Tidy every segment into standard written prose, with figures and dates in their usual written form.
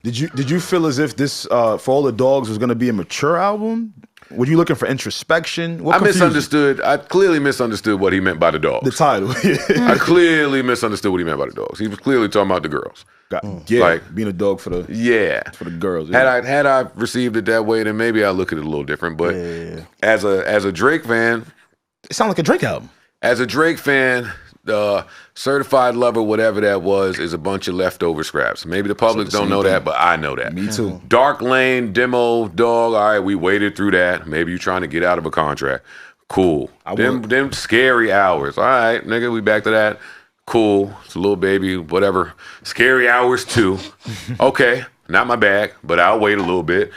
Did you feel as if this For All the Dogs was going to be a mature album? Were you looking for introspection? I misunderstood. I clearly misunderstood what he meant by the dogs. The title. I clearly misunderstood what he meant by the dogs. He was clearly talking about the girls. Yeah, like being a dog for the girls. Yeah. Had I received it that way, then maybe I look at it a little different. But as a Drake fan, it sounds like a Drake album. As a Drake fan, Certified Lover, whatever that was, is a bunch of leftover scraps. Maybe the public don't know that, but I know that. Me too. Dark Lane, demo, dog, all right, we waited through that. Maybe you're trying to get out of a contract. Cool. Them scary hours. All right, nigga, we back to that. Cool. It's a little baby, whatever. Scary hours too. Okay, not my bag, but I'll wait a little bit.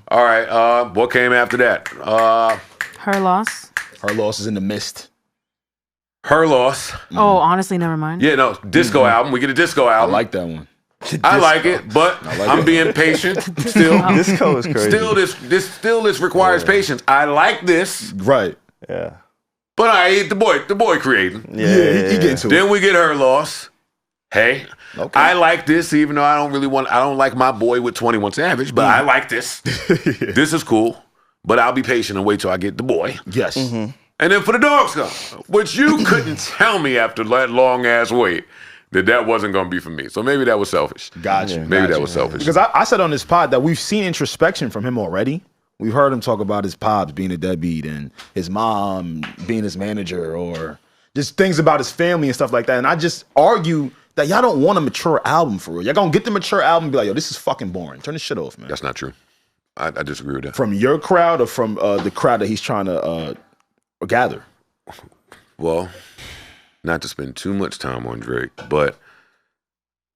All right, what came after that? Her Loss. Her Loss is in the mist. Her Loss. Oh, honestly, never mind. Yeah, no, disco album. We get a disco album. I like that one. I like it, but I'm being patient still. Disco is crazy. Still this requires patience. I like this. Right. Yeah. But I hate the boy creating. Yeah, he get to it. Then we get Her Loss. Hey, okay. I like this, even though I don't like my boy with 21 Savage, but I like this. This is cool, but I'll be patient and wait till I get the boy. Yes. And then for the dogs come, which you couldn't tell me after that long ass wait that wasn't going to be for me. So maybe that was selfish. Gotcha. Maybe that was selfish. Because I said on this pod that we've seen introspection from him already. We've heard him talk about his pops being a deadbeat and his mom being his manager or just things about his family and stuff like that. And I just argue that y'all don't want a mature album for real. Y'all gonna get the mature album and be like, yo, this is fucking boring. Turn this shit off, man. That's not true. I disagree with that. From your crowd or from the crowd that he's trying to gather? Well, not to spend too much time on Drake, but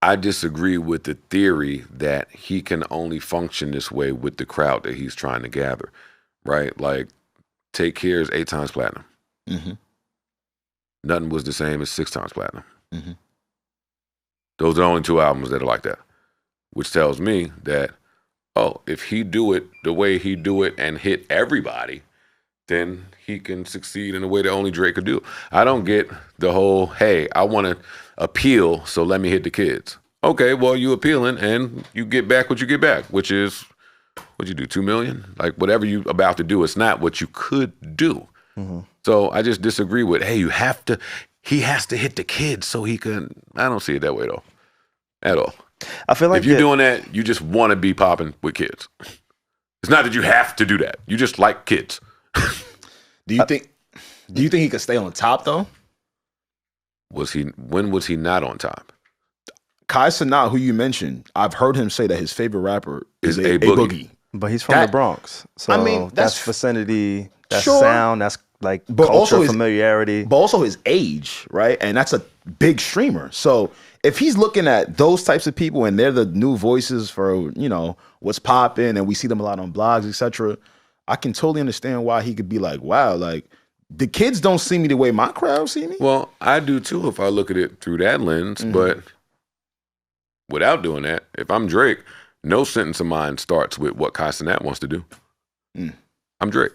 I disagree with the theory that he can only function this way with the crowd that he's trying to gather, right? Like, Take Care is 8 times platinum. Nothing Was the Same as 6 times platinum. Those are the only 2 albums that are like that, which tells me that, if he do it the way he do it and hit everybody, then he can succeed in a way that only Drake could do. I don't get the whole, hey, I want to appeal, so let me hit the kids. Okay, well, you appealing, and you get back what you get back, which is, what'd you do, 2 million? Like, whatever you about to do, it's not what you could do. So I just disagree with, hey, he has to hit the kids so he can, I don't see it that way, though, at all. I feel like if you're doing that, you just want to be popping with kids. It's not that you have to do that. You just like kids. Do you think he could stay on top though? When was he not on top? Kai Cenat, who you mentioned, I've heard him say that his favorite rapper is A Boogie. But he's from the Bronx. So I mean, that's vicinity, that's sound, that's like culture, also familiarity. But also his age, right? And that's a big streamer. So if he's looking at those types of people and they're the new voices for, what's popping and we see them a lot on blogs, etc., I can totally understand why he could be like, wow, like the kids don't see me the way my crowd see me. Well, I do too if I look at it through that lens, but without doing that, if I'm Drake, no sentence of mine starts with what Kai Cenat wants to do. I'm Drake.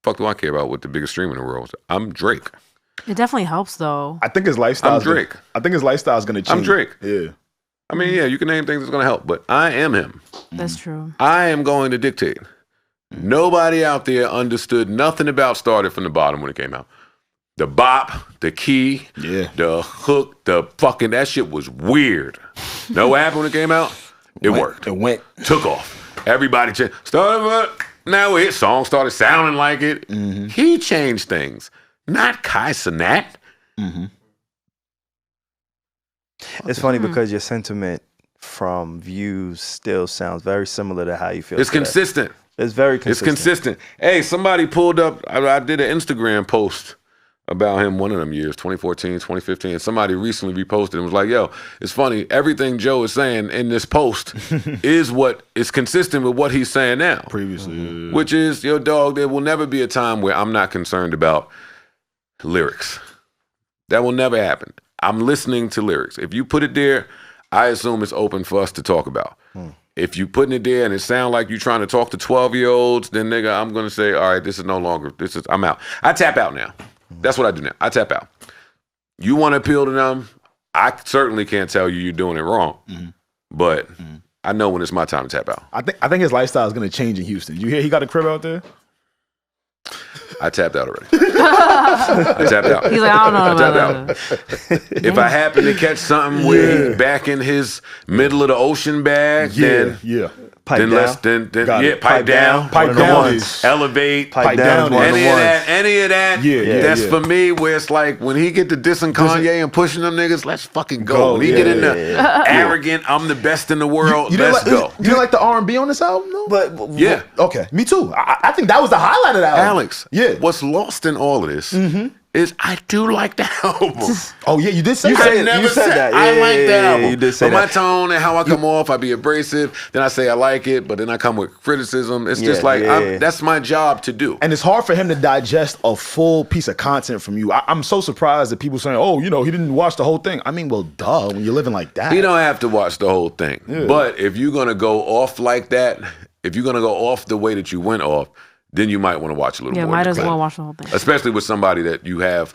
Fuck do I care about what the biggest streamer in the world is? I'm Drake. It definitely helps though. I think his lifestyle. I'm Drake. I think his lifestyle is going to change. I'm Drake. Yeah. I mean, yeah, you can name things that's going to help, but I am him. That's true. I am going to dictate. Nobody out there understood nothing about Started from the Bottom when it came out. The bop, the key, the hook, the fucking, that shit was weird. Know what happened when it came out? It worked. It went. Took off. Everybody changed. Now his song started sounding like it. He changed things, not Kai Cenat. It's funny because your sentiment from views still sounds very similar to how you feel. It's consistent. It's very consistent. It's consistent. Hey, somebody pulled up, I did an Instagram post about him one of them years, 2014, 2015. Somebody recently reposted and was like, yo, it's funny. Everything Joe is saying in this post is what is consistent with what he's saying now. Previously. Which is, yo, dog, there will never be a time where I'm not concerned about lyrics. That will never happen. I'm listening to lyrics. If you put it there, I assume it's open for us to talk about. If you putting it there and it sound like you trying to talk to 12-year-olds, then nigga, I'm going to say, all right, this is no longer, I'm out. I tap out now. That's what I do now. I tap out. You want to appeal to them, I certainly can't tell you you're doing it wrong. but I know when it's my time to tap out. I think his lifestyle is going to change in Houston. You hear he got a crib out there? I tapped out already. I tapped out. He's like, I don't know about that. If I happen to catch something where he back in his middle of the ocean bag, then Pipe then down. let's then Got pipe down, Pipe down is elevate, Pipe down. any of that. That's for me. Where it's like when he get to dissing Kanye and pushing them niggas, let's fucking go. When he get in there, arrogant, I'm the best in the world. Let's go. You didn't like the R&B on this album, though? But Yeah, Okay, me too. I think that was the highlight of that album. Alex. What's lost in all of this is I do like the album. Oh yeah, you did say You that. said- Never said that. I like the album. You did say but my that. tone and how I come off, I be abrasive. Then I say I like it, but then I come with criticism. It's just like that's my job to do. And it's hard for him to digest a full piece of content from you. I'm so surprised that people saying, "Oh, he didn't watch the whole thing." I mean, well, duh. When you're living like that, You don't have to watch the whole thing. But if you're gonna go off like that, if you're gonna go off the way that you went off, then you might want to watch a little Yeah, more. might of as the well clip. watch the whole thing. Especially with somebody that you have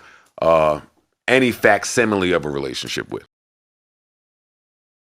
any facsimile of a relationship with.